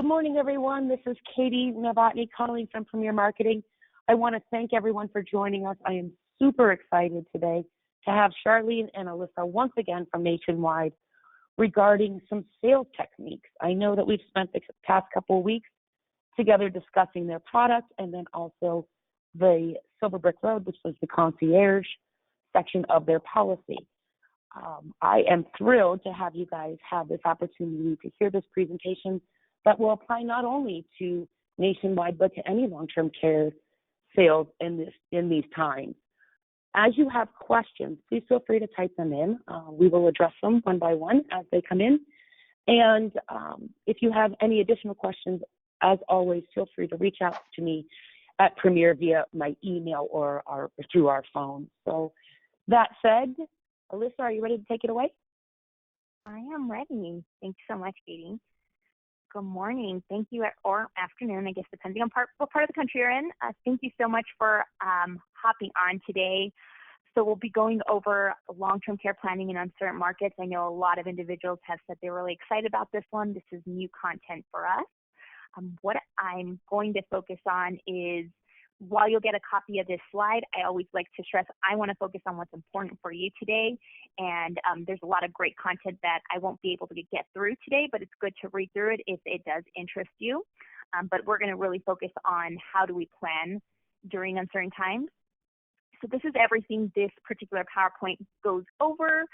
Good morning, everyone. This is Katie Novotny calling from Premier Marketing. I want to thank everyone for joining us. I am super excited today to have Charlene and Alyssa once again from Nationwide regarding some sales techniques. I know that we've spent the past couple of weeks together discussing their product and then also the Silver Brick Road, which was the concierge section of their policy. I am thrilled to have you guys have this opportunity to hear this presentation that will apply not only to Nationwide, but to any long-term care sales in these times. As you have questions, please feel free to type them in. We will address them one by one as they come in. And if you have any additional questions, as always, feel free to reach out to me at Premier via my email or through our phone. So that said, Alyssa, are you ready to take it away? I am ready. Thanks so much, Katie. Good morning. Thank you, or afternoon, I guess, depending on what part of the country you're in. Thank you so much for hopping on today. So we'll be going over long-term care planning in uncertain markets. I know a lot of individuals have said they're really excited about this one. This is new content for us. What I'm going to focus on is, while you'll get a copy of this slide, I always like to stress I want to focus on what's important for you today. And there's a lot of great content that I won't be able to get through today, but it's good to read through it if it does interest you. But we're going to really focus on how do we plan during uncertain times. So this is everything this particular PowerPoint goes over.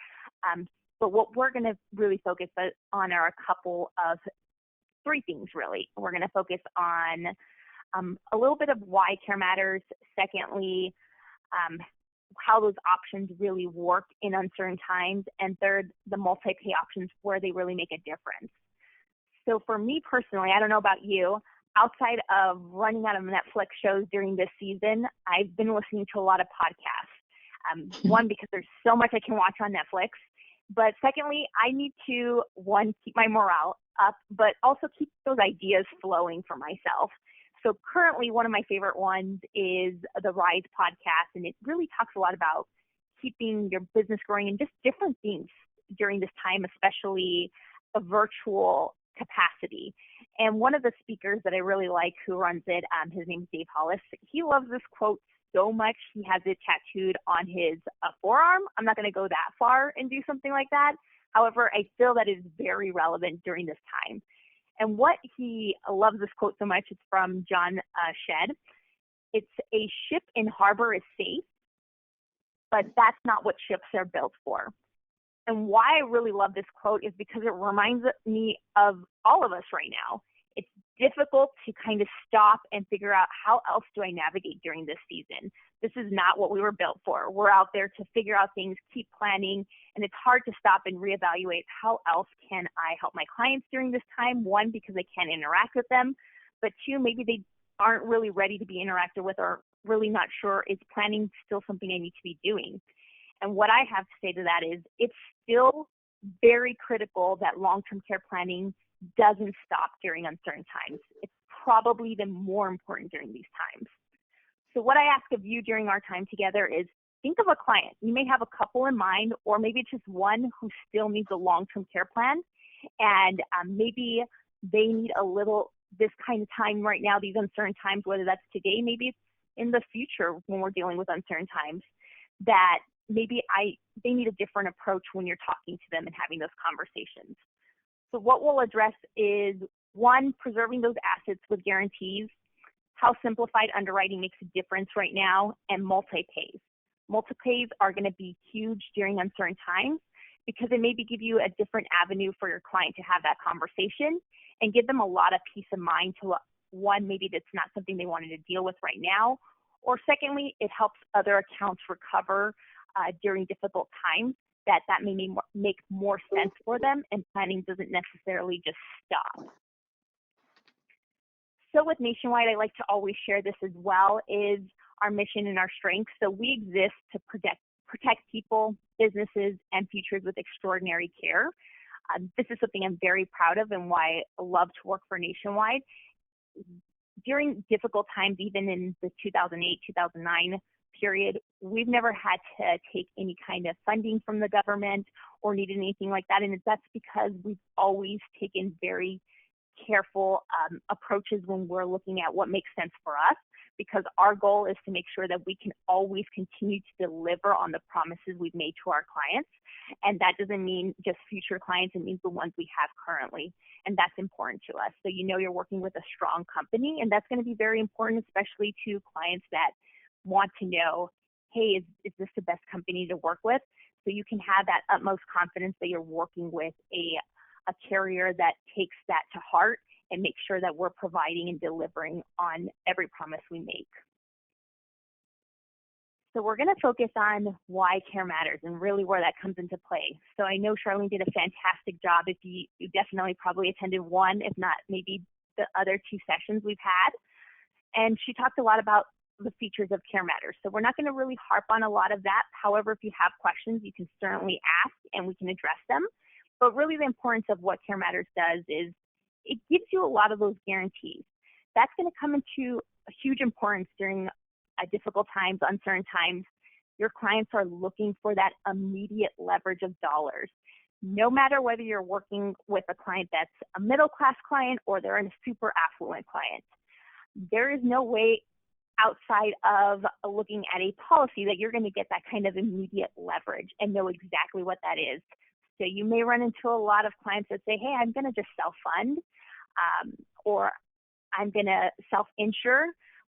But what we're going to really focus on are a couple of three things, really. We're going to focus on a little bit of why CareMatters. Secondly, how those options really work in uncertain times. And third, the multi-pay options where they really make a difference. So for me personally, I don't know about you, outside of running out of Netflix shows during this season, I've been listening to a lot of podcasts. One, because there's so much I can watch on Netflix. But secondly, I need to, one, keep my morale up, but also keep those ideas flowing for myself. So currently, one of my favorite ones is the Rise podcast, and it really talks a lot about keeping your business growing and just different things during this time, especially a virtual capacity. And one of the speakers that I really like who runs it, his name is Dave Hollis. He loves this quote so much, he has it tattooed on his forearm. I'm not going to go that far and do something like that. However, I feel that is very relevant during this time. And what he loves this quote so much, it's from John Shedd. It's a ship in harbor is safe, but that's not what ships are built for. And why I really love this quote is because it reminds me of all of us right now. It's difficult to kind of stop and figure out how else do I navigate during this season. This is not what we were built for. We're out there to figure out things, keep planning, and it's hard to stop and reevaluate how else can I help my clients during this time. One, because I can't interact with them, but two, maybe they aren't really ready to be interacted with or really not sure is planning still something I need to be doing. And what I have to say to that is it's still very critical that long-term care planning doesn't stop during uncertain times. It's probably even more important during these times. So what I ask of you during our time together is think of a client. You may have a couple in mind, or maybe it's just one who still needs a long-term care plan. And maybe they need a little, this kind of time right now, these uncertain times, whether that's today, maybe it's in the future when we're dealing with uncertain times, that maybe they need a different approach when you're talking to them and having those conversations. So what we'll address is, one, preserving those assets with guarantees, how simplified underwriting makes a difference right now, and multi-pays. Multi-pays are going to be huge during uncertain times because they maybe give you a different avenue for your client to have that conversation and give them a lot of peace of mind to, one, maybe that's not something they wanted to deal with right now, or secondly, it helps other accounts recover during difficult times, that may make more sense for them, and planning doesn't necessarily just stop. So with Nationwide, I like to always share this as well, is our mission and our strengths. So we exist to protect people, businesses, and futures with extraordinary care. This is something I'm very proud of and why I love to work for Nationwide. During difficult times, even in the 2008, 2009 period, we've never had to take any kind of funding from the government or needed anything like that. And that's because we've always taken very careful approaches when we're looking at what makes sense for us, because our goal is to make sure that we can always continue to deliver on the promises we've made to our clients. And that doesn't mean just future clients, it means the ones we have currently. And that's important to us. So you're working with a strong company, and that's going to be very important, especially to clients that want to know, hey, is this the best company to work with? So you can have that utmost confidence that you're working with a carrier that takes that to heart and make sure that we're providing and delivering on every promise we make. So we're going to focus on why CareMatters and really where that comes into play. So I know Charlene did a fantastic job. If you definitely probably attended one, if not maybe the other 2 sessions we've had. And she talked a lot about the features of CareMatters. So we're not going to really harp on a lot of that. However, if you have questions, you can certainly ask and we can address them. But really the importance of what CareMatters does is it gives you a lot of those guarantees. That's going to come into a huge importance during difficult times, uncertain times. Your clients are looking for that immediate leverage of dollars. No matter whether you're working with a client that's a middle-class client or they're a super affluent client, there is no way outside of looking at a policy that you're going to get that kind of immediate leverage and know exactly what that is. So you may run into a lot of clients that say, hey, I'm going to just self-fund or I'm going to self-insure.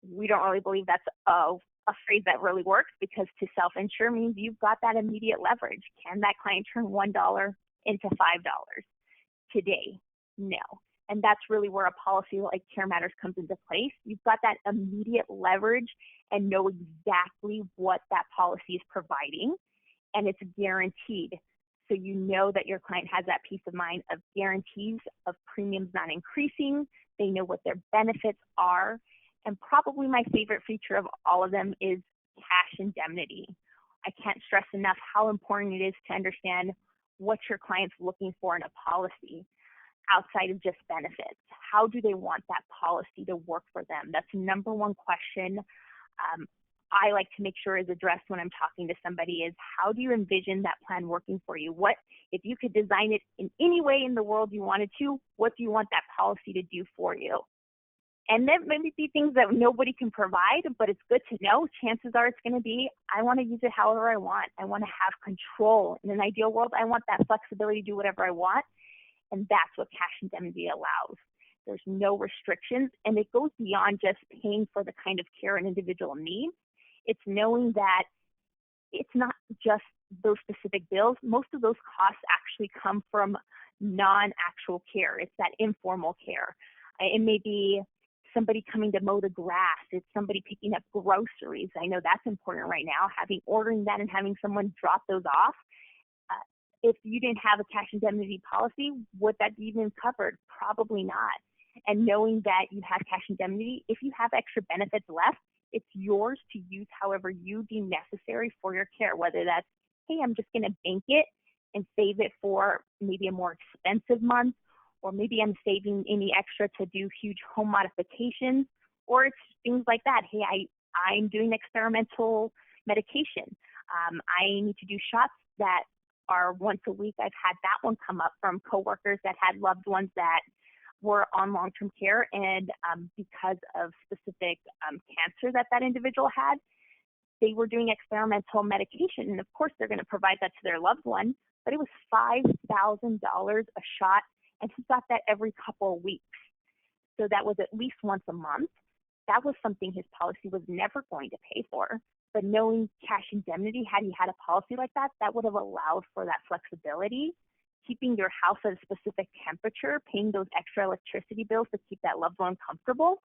We don't really believe that's a phrase that really works, because to self-insure means you've got that immediate leverage. Can that client turn $1 into $5 today? No. And that's really where a policy like CareMatters comes into place. You've got that immediate leverage and know exactly what that policy is providing, and it's guaranteed. So you know that your client has that peace of mind of guarantees of premiums not increasing. They know what their benefits are. And probably my favorite feature of all of them is cash indemnity. I can't stress enough how important it is to understand what your client's looking for in a policy outside of just benefits. How do they want that policy to work for them? That's the number one question I like to make sure is addressed when I'm talking to somebody is, how do you envision that plan working for you? What, if you could design it in any way in the world you wanted to, what do you want that policy to do for you? And there may be things that nobody can provide, but it's good to know. Chances are it's going to be, I want to use it however I want. I want to have control. In an ideal world, I want that flexibility to do whatever I want. And that's what cash indemnity allows. There's no restrictions, and it goes beyond just paying for the kind of care an individual needs. It's knowing that it's not just those specific bills. Most of those costs actually come from non-actual care. It's that informal care. It may be somebody coming to mow the grass. It's somebody picking up groceries. I know that's important right now, ordering that and having someone drop those off. If you didn't have a cash indemnity policy, would that be even covered? Probably not. And knowing that you have cash indemnity, if you have extra benefits left, it's yours to use however you deem necessary for your care, whether that's, hey, I'm just going to bank it and save it for maybe a more expensive month, or maybe I'm saving any extra to do huge home modifications, or it's things like that. Hey, I'm doing experimental medication. I need to do shots that are once a week. I've had that one come up from coworkers that had loved ones that were on long-term care, and because of specific cancer that individual had, they were doing experimental medication. And of course, they're going to provide that to their loved one, but it was $5,000 a shot, and he got that every couple of weeks. So that was at least once a month. That was something his policy was never going to pay for. But knowing cash indemnity, had he had a policy like that, that would have allowed for that flexibility, keeping your house at a specific temperature, paying those extra electricity bills to keep that loved one comfortable.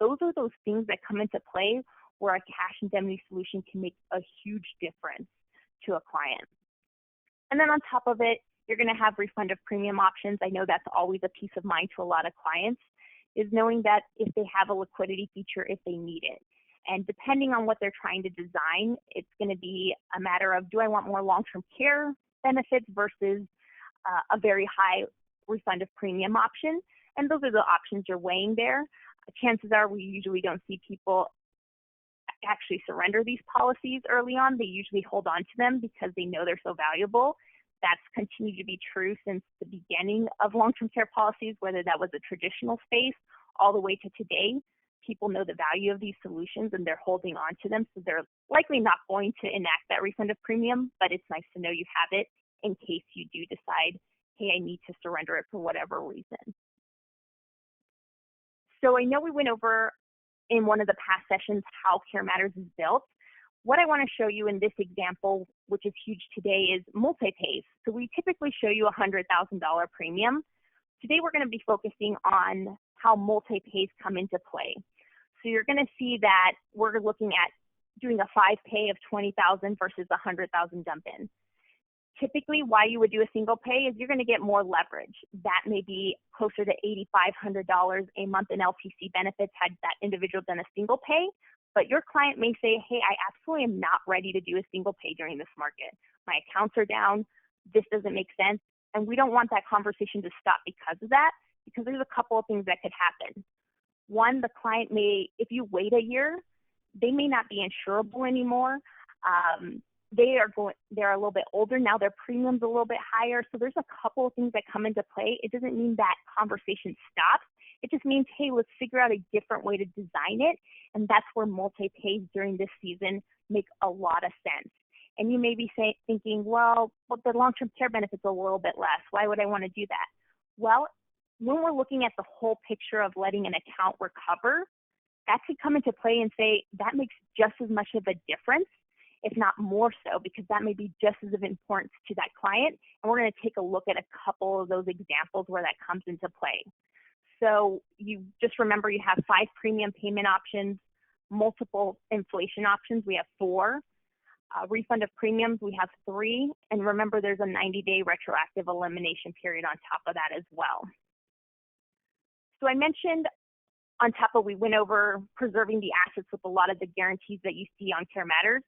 Those are those things that come into play where a cash indemnity solution can make a huge difference to a client. And then on top of it, you're going to have refund of premium options. I know that's always a peace of mind to a lot of clients, is knowing that if they have a liquidity feature, if they need it. And depending on what they're trying to design, it's going to be a matter of, do I want more long-term care benefits versus a very high refund of premium option? And those are the options you're weighing there. Chances are we usually don't see people actually surrender these policies early on. They usually hold on to them because they know they're so valuable. That's continued to be true since the beginning of long-term care policies, whether that was a traditional space all the way to today. People know the value of these solutions and they're holding on to them, so they're likely not going to enact that refund of premium, but it's nice to know you have it in case you do decide, hey, I need to surrender it for whatever reason. So I know we went over in one of the past sessions how CareMatters is built. What I want to show you in this example, which is huge today, is multi-pays. So we typically show you a $100,000 premium. Today we're going to be focusing on how multi-pays come into play. So you're going to see that we're looking at doing a 5-pay of $20,000 versus a $100,000 dump in. Typically, why you would do a single pay is you're going to get more leverage. That may be closer to $8,500 a month in LTC benefits had that individual done a single pay. But your client may say, hey, I absolutely am not ready to do a single pay during this market. My accounts are down. This doesn't make sense. And we don't want that conversation to stop because of that, because there's a couple of things that could happen. One, the client may, if you wait a year, they may not be insurable anymore. They're a little bit older now. Their premium's a little bit higher. So there's a couple of things that come into play. It doesn't mean that conversation stops. It just means, hey, let's figure out a different way to design it. And that's where multi-pays during this season make a lot of sense. And you may be thinking, well, the long-term care benefits are a little bit less. Why would I want to do that? Well, when we're looking at the whole picture of letting an account recover, that could come into play and say that makes just as much of a difference, if not more so, because that may be just as of importance to that client. And we're going to take a look at a couple of those examples where that comes into play. So you just remember you have 5 premium payment options, multiple inflation options. We have 4. Refund of premiums, we have 3. And remember, there's a 90-day retroactive elimination period on top of that as well. So I mentioned on top of, we went over preserving the assets with a lot of the guarantees that you see on CareMatters.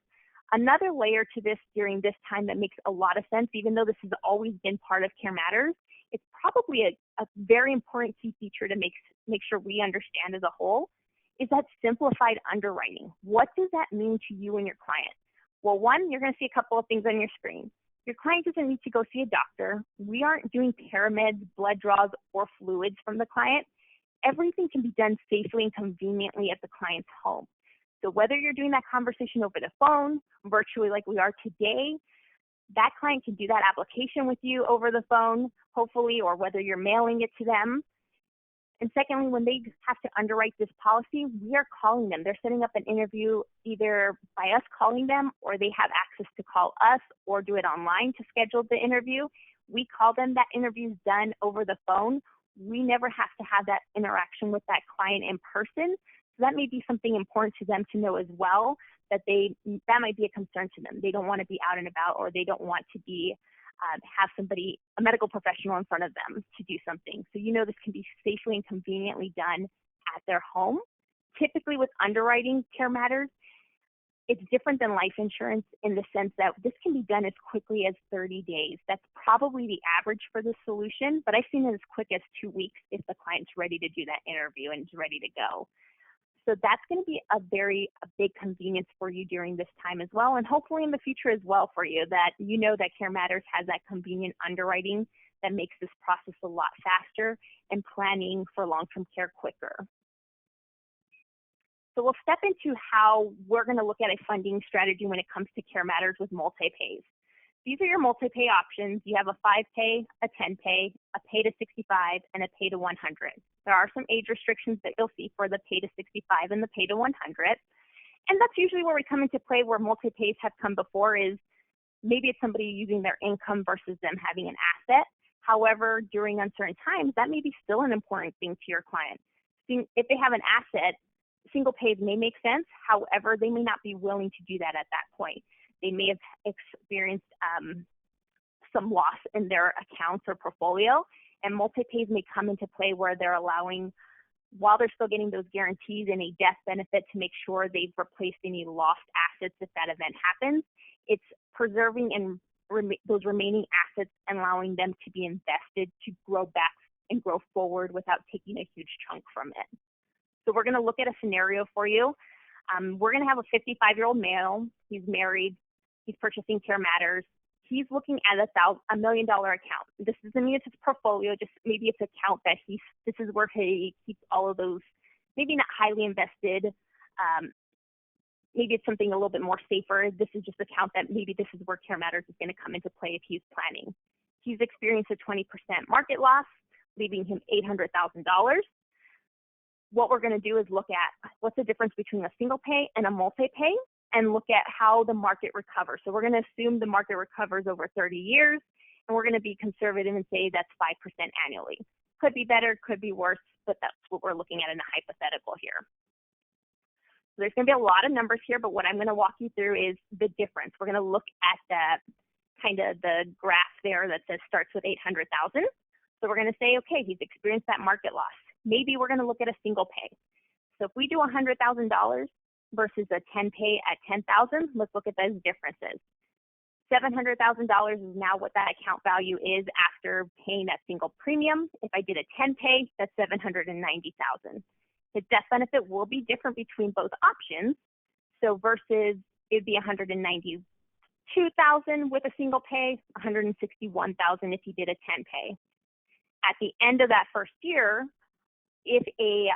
Another layer to this during this time that makes a lot of sense, even though this has always been part of CareMatters, it's probably a very important key feature to make sure we understand as a whole, is that simplified underwriting. What does that mean to you and your client? Well, one, you're going to see a couple of things on your screen. Your client doesn't need to go see a doctor. We aren't doing parameds, blood draws, or fluids from the client. Everything can be done safely and conveniently at the client's home. So whether you're doing that conversation over the phone, virtually like we are today, that client can do that application with you over the phone, hopefully, or whether you're mailing it to them. And secondly, when they have to underwrite this policy, we are calling them. They're setting up an interview either by us calling them, or they have access to call us or do it online to schedule the interview. We call them. That interview is done over the phone. We never have to have that interaction with that client in person. So that may be something important to them to know as well, that might be a concern to them. They don't want to be out and about, or they don't want to be have somebody, a medical professional in front of them to do something. So this can be safely and conveniently done at their home. Typically with underwriting CareMatters, it's different than life insurance in the sense that this can be done as quickly as 30 days. That's probably the average for this solution, but I've seen it as quick as 2 weeks if the client's ready to do that interview and is ready to go. So that's going to be a big convenience for you during this time as well, and hopefully in the future as well for you, that that CareMatters has that convenient underwriting that makes this process a lot faster and planning for long-term care quicker. So we'll step into how we're going to look at a funding strategy when it comes to CareMatters with multi-pays. These are your multi-pay options. You have a 5-pay, a 10-pay, a pay to 65, and a pay to 100. There are some age restrictions that you'll see for the pay to 65 and the pay to 100. And that's usually where we come into play, where multi-pays have come before, is maybe it's somebody using their income versus them having an asset. However, during uncertain times, that may be still an important thing to your client. If they have an asset, single pays may make sense. However, they may not be willing to do that at that point. They may have experienced some loss in their accounts or portfolio, and multi-pays may come into play where they're allowing, while they're still getting those guarantees and a death benefit, to make sure they've replaced any lost assets if that event happens. It's preserving and those remaining assets and allowing them to be invested to grow back and grow forward without taking a huge chunk from it. So we're going to look at a scenario for you. We're going to have a 55-year-old male. He's married. He's purchasing CareMatters. he's looking at $1 million account. This doesn't mean it's his portfolio, just maybe it's account that this is where he keeps all of those, maybe not highly invested, maybe it's something a little bit more safer. This is just account that maybe this is where CareMatters is going to come into play if he's planning. He's experienced a 20% market loss, leaving him $800,000. What we're going to do is look at what's the difference between a single pay and a multi-pay, and look at how the market recovers. So we're going to assume the market recovers over 30 years, and we're going to be conservative and say that's 5% annually. Could be better, could be worse, but that's what we're looking at in a hypothetical here. So there's going to be a lot of numbers here, but what I'm going to walk you through is the difference. We're going to look at the graph there that says starts with 800,000. So we're going to say, okay, he's experienced that market loss. Maybe we're going to look at a single pay. So if we do $100,000 versus a 10 pay at 10,000, let's look at those differences. $700,000 is now what that account value is after paying that single premium. If I did a 10 pay, that's $790,000. The death benefit will be different between both options. So versus it'd be $192,000 with a single pay, $161,000 if you did a 10 pay. At the end of that first year, if a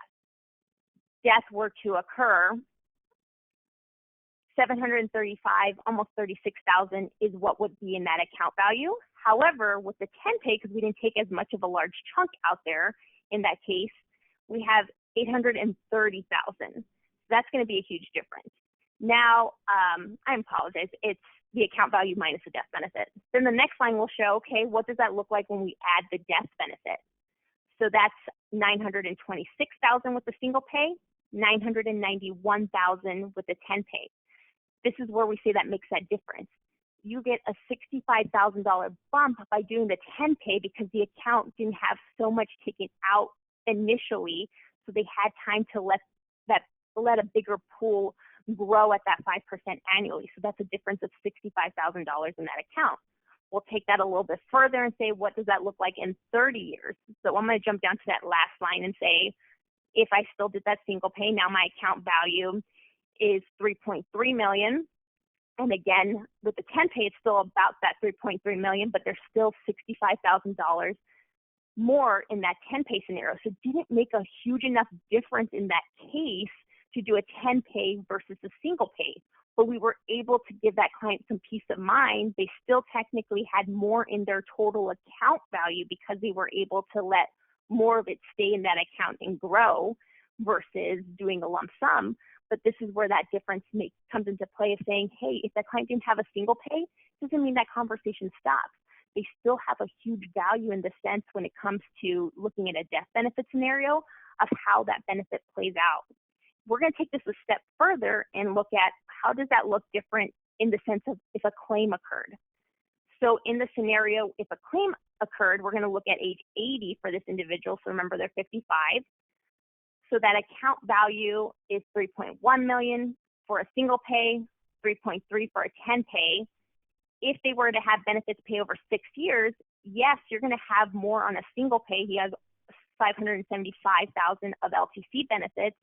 death were to occur, $735,000, almost $36,000 is what would be in that account value. However, with the 10 pay, because we didn't take as much of a large chunk out there in that case, we have $830,000. That's going to be a huge difference. Now, I apologize. It's the account value minus the death benefit. Then the next line will show, okay, what does that look like when we add the death benefit? So that's $926,000 with the single pay, $991,000 with the 10 pay. This is where we say that makes that difference. You get a $65,000 bump by doing the 10 pay because the account didn't have so much taken out initially, so they had time to let a bigger pool grow at that 5% annually. So that's a difference of $65,000 in that account. We'll take that a little bit further and say, what does that look like in 30 years? So I'm going to jump down to that last line and say, if I still did that single pay, now my account value is $3.3 million. And again, with the 10 pay, it's still about that $3.3 million, but there's still $65,000 more in that 10 pay scenario. So it didn't make a huge enough difference in that case to do a 10 pay versus a single pay. But we were able to give that client some peace of mind. They still technically had more in their total account value because they were able to let more of it stay in that account and grow versus doing a lump sum. But this is where that difference comes into play of saying, hey, if that client didn't have a single pay, doesn't mean that conversation stops. They still have a huge value in the sense when it comes to looking at a death benefit scenario of how that benefit plays out. We're going to take this a step further and look at how does that look different in the sense of if a claim occurred. So in the scenario, if a claim occurred, we're going to look at age 80 for this individual. So remember, they're 55. So that account value is $3.1 million for a single pay, $3.3 for a 10 pay. If they were to have benefits pay over 6 years, yes, you're going to have more on a single pay. He has $575,000 of LTC benefits.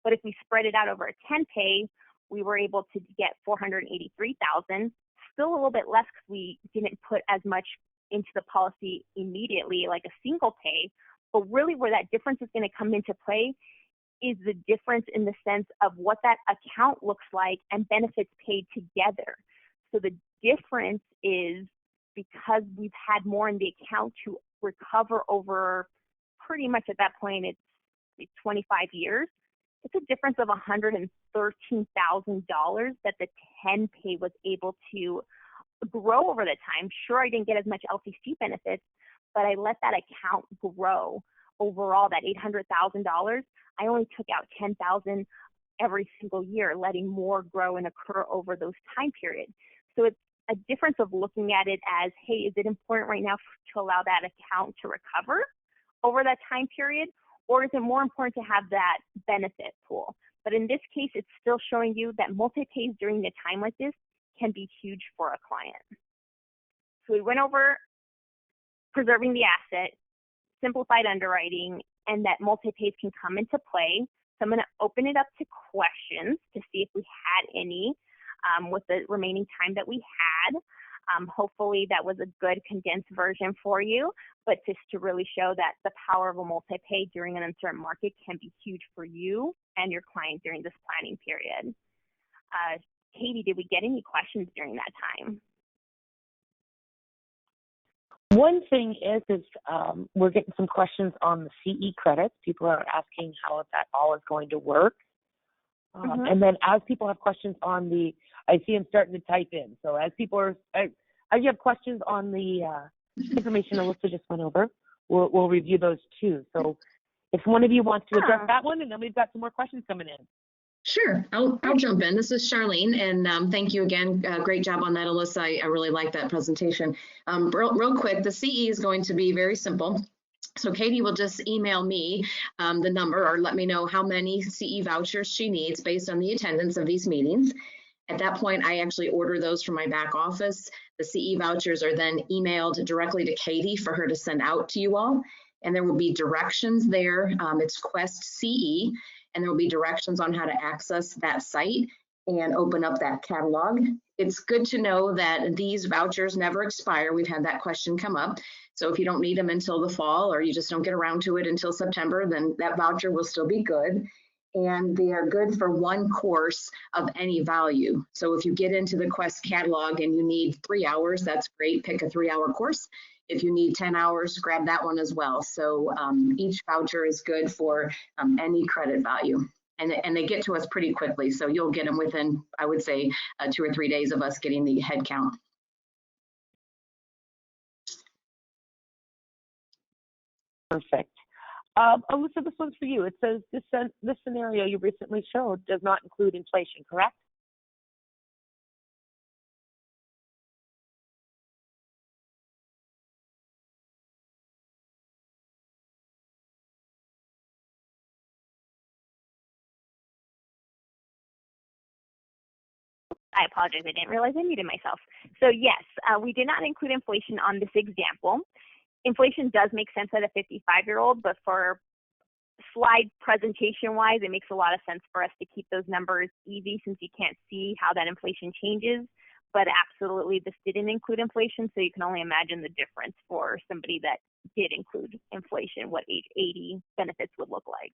But if we spread it out over a 10 pay, we were able to get $483,000, still a little bit less because we didn't put as much into the policy immediately like a single pay. But really where that difference is going to come into play is the difference in the sense of what that account looks like and benefits paid together. So the difference is because we've had more in the account to recover over pretty much at that point, it's 25 years. It's a difference of $113,000 that the 10 pay was able to grow over the time. Sure, I didn't get as much LTC benefits, but I let that account grow overall. That $800,000, I only took out $10,000 every single year, letting more grow and occur over those time periods. So it's a difference of looking at it as, hey, is it important right now to allow that account to recover over that time period? Or is it more important to have that benefit pool? But in this case, it's still showing you that multi-pays during a time like this can be huge for a client. So we went over preserving the asset, simplified underwriting, and that multi-pays can come into play. So I'm going to open it up to questions to see if we had any with the remaining time that we had. Hopefully that was a good condensed version for you, but just to really show that the power of a multi-pay during an uncertain market can be huge for you and your client during this planning period. Katie, did we get any questions during that time? One thing is we're getting some questions on the CE credits. People are asking how that all is going to work. And then as people have questions on the, I see them starting to type in. So as people are, as you have questions on the information Alyssa just went over, we'll review those too. So if one of you wants to address that one, and then we've got some more questions coming in. Sure, I'll jump in. This is Charlene, and thank you again. Great job on that, Alyssa. I really like that presentation. Real quick, the CE is going to be very simple. So Katie will just email me the number or let me know how many CE vouchers she needs based on the attendance of these meetings. At that point, I actually order those from my back office. The CE vouchers are then emailed directly to Katie for her to send out to you all. And there will be directions there. It's Quest CE, and there will be directions on how to access that site and open up that catalog. It's good to know that these vouchers never expire. We've had that question come up. So if you don't need them until the fall, or you just don't get around to it until September, then that voucher will still be good. And they are good for one course of any value. So if you get into the Quest catalog and you need 3 hours, that's great. Pick a 3-hour course. If you need 10 hours, grab that one as well. So each voucher is good for any credit value. And they get to us pretty quickly. So you'll get them within, I would say, 2 or 3 days of us getting the head count. Perfect. Alyssa, this one's for you. It says this scenario you recently showed does not include inflation, correct? I apologize, I didn't realize I muted myself. So yes, we did not include inflation on this example. Inflation does make sense at a 55-year-old, but for slide presentation-wise, it makes a lot of sense for us to keep those numbers easy since you can't see how that inflation changes. But absolutely, this didn't include inflation, so you can only imagine the difference for somebody that did include inflation, what age 80 benefits would look like.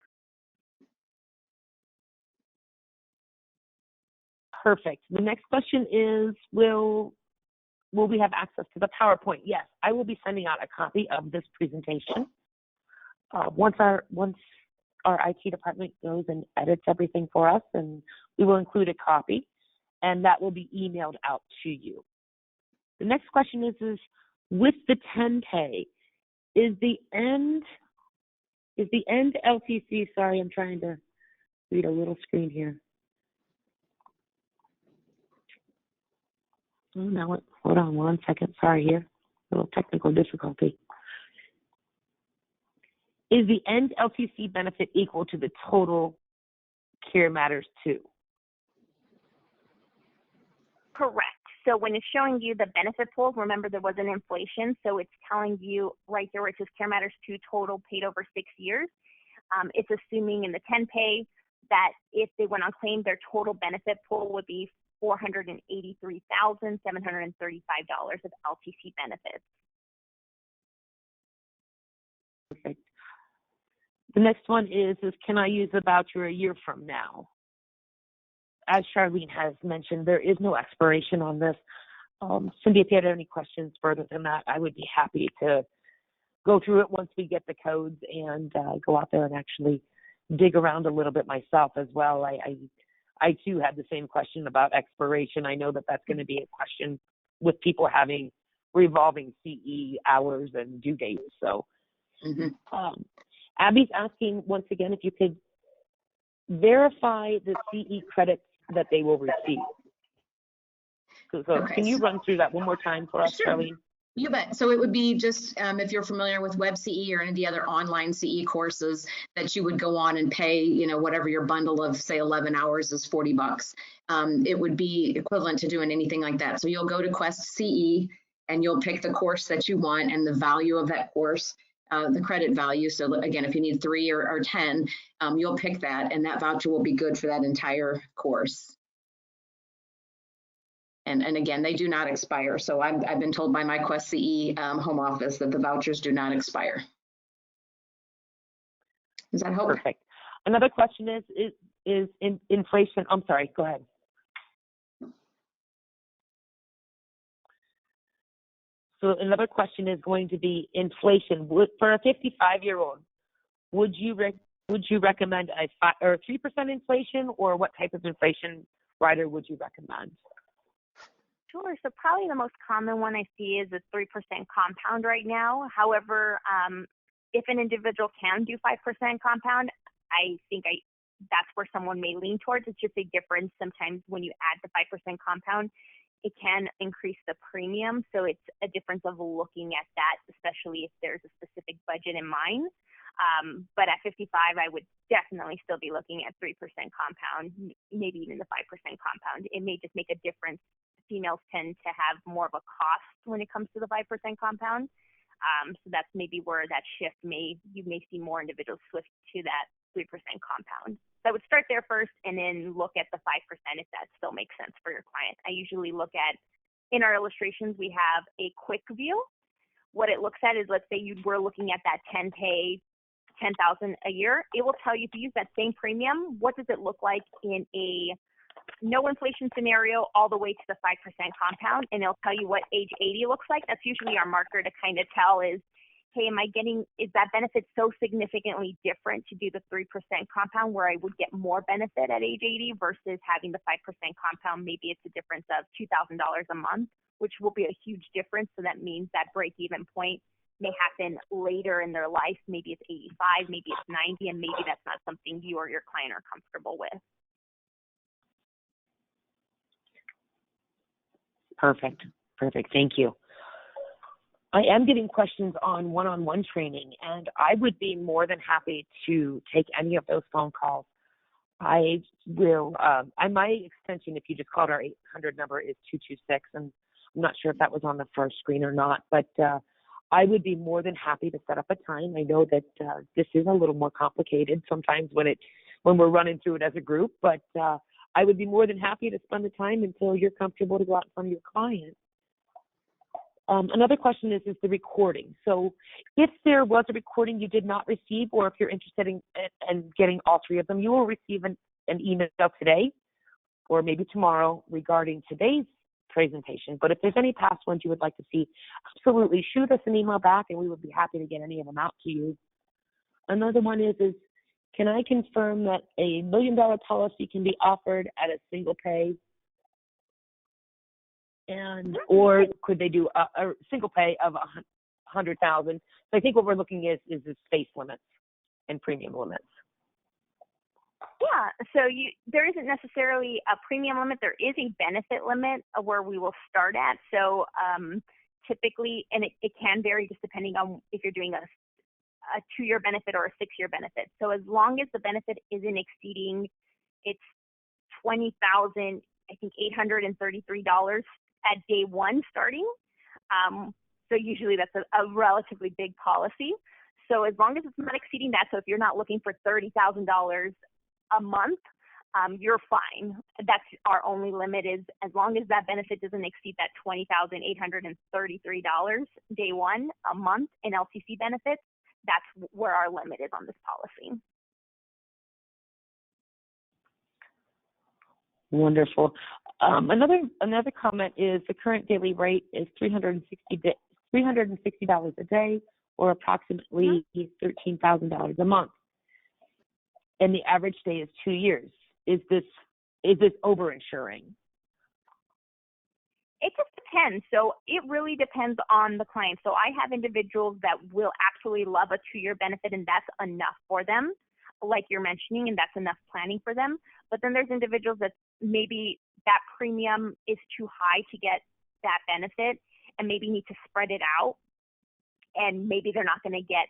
Perfect. The next question is, will we have access to the PowerPoint? Yes, I will be sending out a copy of this presentation. Once our IT department goes and edits everything for us, and we will include a copy, and that will be emailed out to you. The next question is with the 10 pay, is the end LTC? Sorry, I'm trying to read a little screen here. Oh, no, hold on 1 second. Sorry here. A little technical difficulty. Is the end LTC benefit equal to the total CareMatters 2? Correct. So when it's showing you the benefit pools, remember there was an inflation, so it's telling you right there where it says CareMatters 2 total paid over 6 years. It's assuming in the 10 pay that if they went on claim, their total benefit pool would be $483,735 of LTC benefits. Perfect. The next one is can I use the voucher a year from now? As Charlene has mentioned, there is no expiration on this. Cindy, if you had any questions further than that, I would be happy to go through it once we get the codes and go out there and actually dig around a little bit myself as well. I too had the same question about expiration. I know that that's going to be a question with people having revolving CE hours and due dates. So Abby's asking once again if you could verify the CE credits that they will receive. So okay. Can you run through that one more time for us, Sure. Charlene? You bet. So it would be just if you're familiar with Web CE or any of the other online CE courses that you would go on and pay, whatever your bundle of say 11 hours is $40. It would be equivalent to doing anything like that. So you'll go to Quest CE and you'll pick the course that you want and the value of that course, the credit value. So again, if you need 3 or 10, you'll pick that and that voucher will be good for that entire course. And again, they do not expire. So I've been told by my Quest CE home office that the vouchers do not expire. Does that help? Perfect. Another question is inflation. I'm sorry, go ahead. So another question is going to be inflation. For a 55-year-old, would you recommend a 3% inflation, or what type of inflation rider would you recommend? Sure. So probably the most common one I see is a 3% compound right now. However, if an individual can do 5% compound, I think that's where someone may lean towards. It's just a difference. Sometimes when you add the 5% compound, it can increase the premium. So it's a difference of looking at that, especially if there's a specific budget in mind. But at 55, I would definitely still be looking at 3% compound, maybe even the 5% compound. It may just make a difference. Females tend to have more of a cost when it comes to the 5% compound. So that's maybe where that shift you may see more individuals switch to that 3% compound. So I would start there first and then look at the 5% if that still makes sense for your client. I usually look at, in our illustrations, we have a quick view. What it looks at is, let's say you were looking at that 10K, $10,000 a year. It will tell you, if you use that same premium, what does it look like in a no inflation scenario all the way to the 5% compound, and it'll tell you what age 80 looks like. That's usually our marker to kind of tell is, hey, is that benefit so significantly different to do the 3% compound where I would get more benefit at age 80 versus having the 5% compound? Maybe it's a difference of $2,000 a month, which will be a huge difference. So that means that break-even point may happen later in their life. Maybe it's 85, maybe it's 90, and maybe that's not something you or your client are comfortable with. Perfect. Thank you. I am getting questions on one-on-one training, and I would be more than happy to take any of those phone calls. I will, my extension, if you just called our 800 number, is 226, and I'm not sure if that was on the first screen or not, but I would be more than happy to set up a time. I know that this is a little more complicated sometimes when we're running through it as a group, but I would be more than happy to spend the time until you're comfortable to go out in front of your client. Another question is the recording. So if there was a recording you did not receive, or if you're interested in getting all three of them, you will receive an email today or maybe tomorrow regarding today's presentation. But if there's any past ones you would like to see, absolutely shoot us an email back and we would be happy to get any of them out to you. Another one is can I confirm that a $1 million policy can be offered at a single pay? Or could they do a single pay of $100,000? So I think what we're looking is the space limits and premium limits. Yeah, so there isn't necessarily a premium limit. There is a benefit limit where we will start at. So typically, and it can vary just depending on if you're doing a 2-year benefit or a 6-year benefit. So as long as the benefit isn't exceeding, it's $20,833 at day one starting. So usually that's a relatively big policy. So as long as it's not exceeding that, so if you're not looking for $30,000 a month, you're fine. That's our only limit, is as long as that benefit doesn't exceed that $20,833 day one a month in LTC benefits, that's where our limit is on this policy. Wonderful. Another comment is the current daily rate is $360 a day, or approximately $13,000 a month, and the average stay is 2 years. Is this over-insuring? It just depends. So it really depends on the client. So I have individuals that will absolutely love a 2-year benefit, and that's enough for them, like you're mentioning, and that's enough planning for them. But then there's individuals that maybe that premium is too high to get that benefit and maybe need to spread it out. And maybe they're not going to get,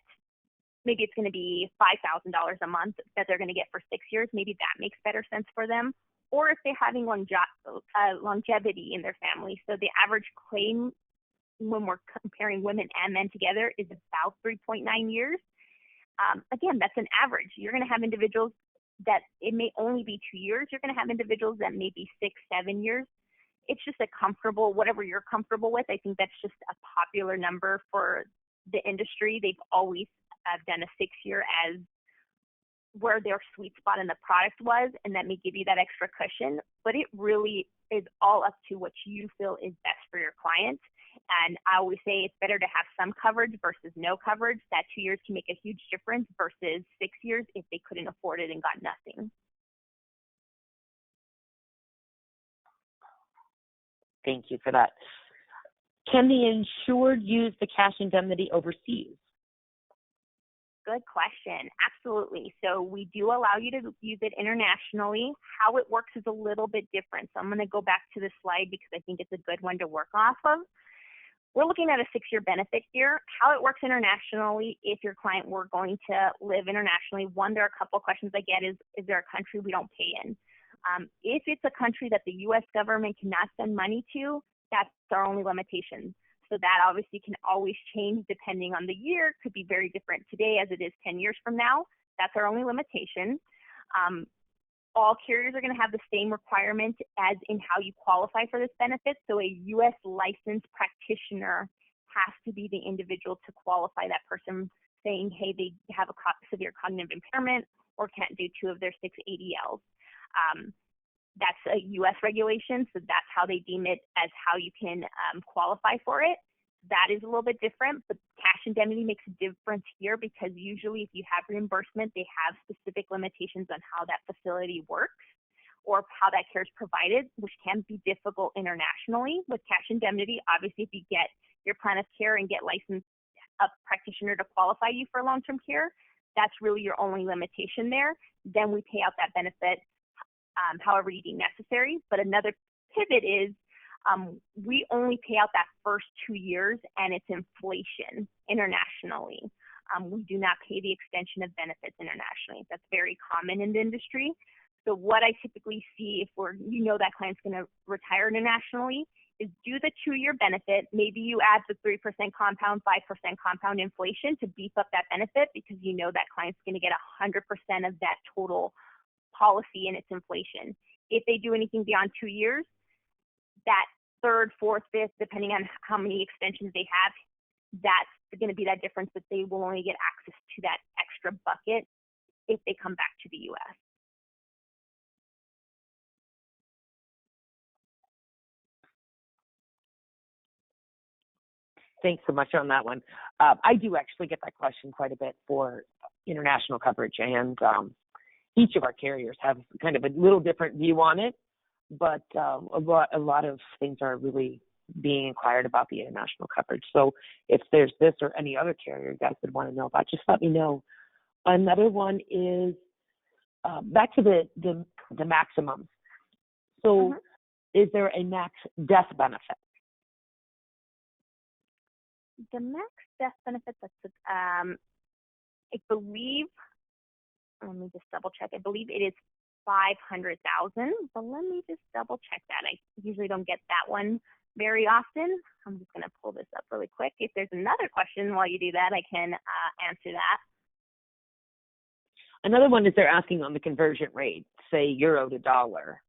maybe it's going to be $5,000 a month that they're going to get for 6 years. Maybe that makes better sense for them. Or if they're having longevity in their family. So the average claim when we're comparing women and men together is about 3.9 years. Again, that's an average. You're going to have individuals that it may only be 2 years. You're going to have individuals that may be 6, 7 years. it's just a comfortable, whatever you're comfortable with. I think that's just a popular number for the industry. They've always done a 6-year as where their sweet spot in the product was, and that may give you that extra cushion, but it really is all up to what you feel is best for your client. And I always say it's better to have some coverage versus no coverage. That 2 years can make a huge difference versus 6 years if they couldn't afford it and got nothing. Thank you for that. Can the insured use the cash indemnity overseas? Good question. Absolutely. So we do allow you to use it internationally. How it works is a little bit different. So I'm going to go back to the slide because I think it's a good one to work off of. We're looking at a 6-year benefit here. How it works internationally, if your client were going to live internationally, one, there are a couple of questions I get is there a country we don't pay in? If it's a country that the U.S. government cannot send money to, that's our only limitation. So that obviously can always change depending on the year. It could be very different today as it is 10 years from now. That's our only limitation. All carriers are going to have the same requirement as in how you qualify for this benefit. So a U.S. licensed practitioner has to be the individual to qualify that person, saying, hey, they have a severe cognitive impairment or can't do 2 of their 6 ADLs. That's a U.S. regulation, so that's how they deem it as how you can qualify for it. That is a little bit different, but cash indemnity makes a difference here because usually if you have reimbursement, they have specific limitations on how that facility works or how that care is provided, which can be difficult internationally. With cash indemnity, obviously, if you get your plan of care and get licensed a practitioner to qualify you for long-term care, that's really your only limitation there. Then we pay out that benefit however you deem necessary. But another pivot is we only pay out that first 2 years and it's inflation internationally. We do not pay the extension of benefits internationally. That's very common in the industry. So what I typically see if that client's going to retire internationally is do the 2-year benefit. Maybe you add the 3% compound, 5% compound inflation to beef up that benefit because that client's going to get 100% of that total policy and its inflation. If they do anything beyond 2 years, that 3rd, 4th, 5th, depending on how many extensions they have, that's going to be that difference that they will only get access to that extra bucket if they come back to the U.S. Thanks so much on that one. I do actually get that question quite a bit for international coverage, and each of our carriers have kind of a little different view on it, but a lot of things are really being inquired about the international coverage. So if there's this or any other carrier you guys would want to know about, just let me know. Another one is back to the maximums. So is there a max death benefit? The max death benefit, I believe, let me just double check. I believe it is $500,000, but let me just double check that. I usually don't get that one very often. I'm just going to pull this up really quick. If there's another question while you do that, I can answer that. Another one is they're asking on the conversion rate, say euro to dollar.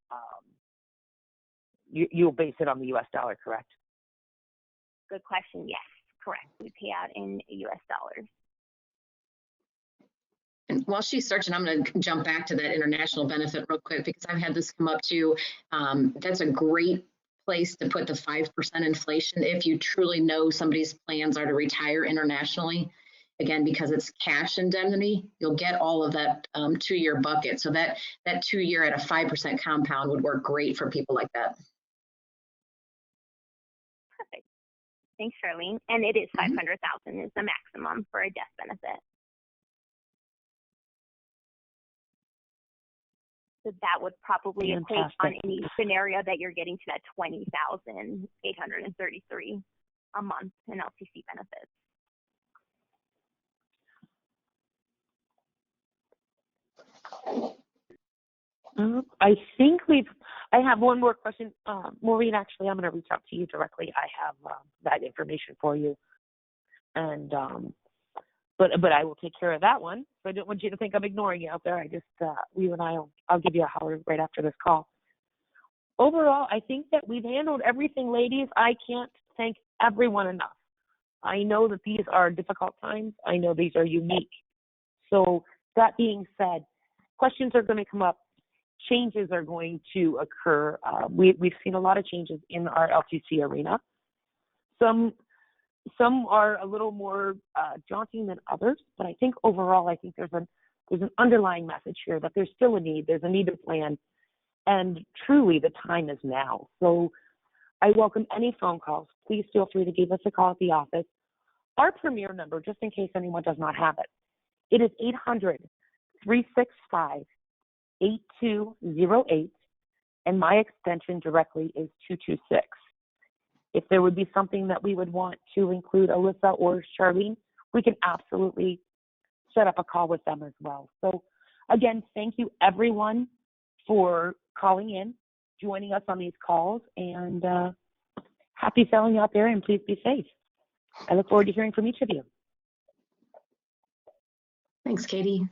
You'll base it on the U.S. dollar, correct? Good question. Yes, correct. We pay out in U.S. dollars. And while she's searching, I'm going to jump back to that international benefit real quick because I've had this come up too. That's a great place to put the 5% inflation if you truly know somebody's plans are to retire internationally. Again, because it's cash indemnity, you'll get all of that 2-year bucket. So that 2-year at a 5% compound would work great for people like that. Perfect. Thanks, Charlene. And it is $500,000 is the maximum for a death benefit. So that would probably equate on any scenario that you're getting to that $20,833 a month in LTC benefits. I think I have one more question. Maureen, actually, I'm going to reach out to you directly. I have that information for you. And, but I will take care of that one. So I don't want you to think I'm ignoring you out there. I just, I'll give you a holler right after this call. overall, I think that we've handled everything, ladies. I can't thank everyone enough. I know that these are difficult times. I know these are unique. So that being said, questions are going to come up. Changes are going to occur. We've seen a lot of changes in our LTC arena. Some are a little more daunting than others, but I think overall, I think there's an underlying message here that there's still a need. There's a need to plan, and truly the time is now. So I welcome any phone calls. Please feel free to give us a call at the office. Our Premier number, just in case anyone does not have it, it is 800-365-8208, and my extension directly is 226. If there would be something that we would want to include Alyssa or Charlene, we can absolutely set up a call with them as well. So again, thank you everyone for calling in, joining us on these calls, and happy selling out there, and please be safe. I look forward to hearing from each of you. Thanks, Katie.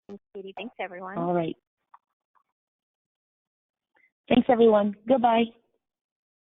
Thanks, Katie. Thanks, everyone. All right. Thanks, everyone. Goodbye.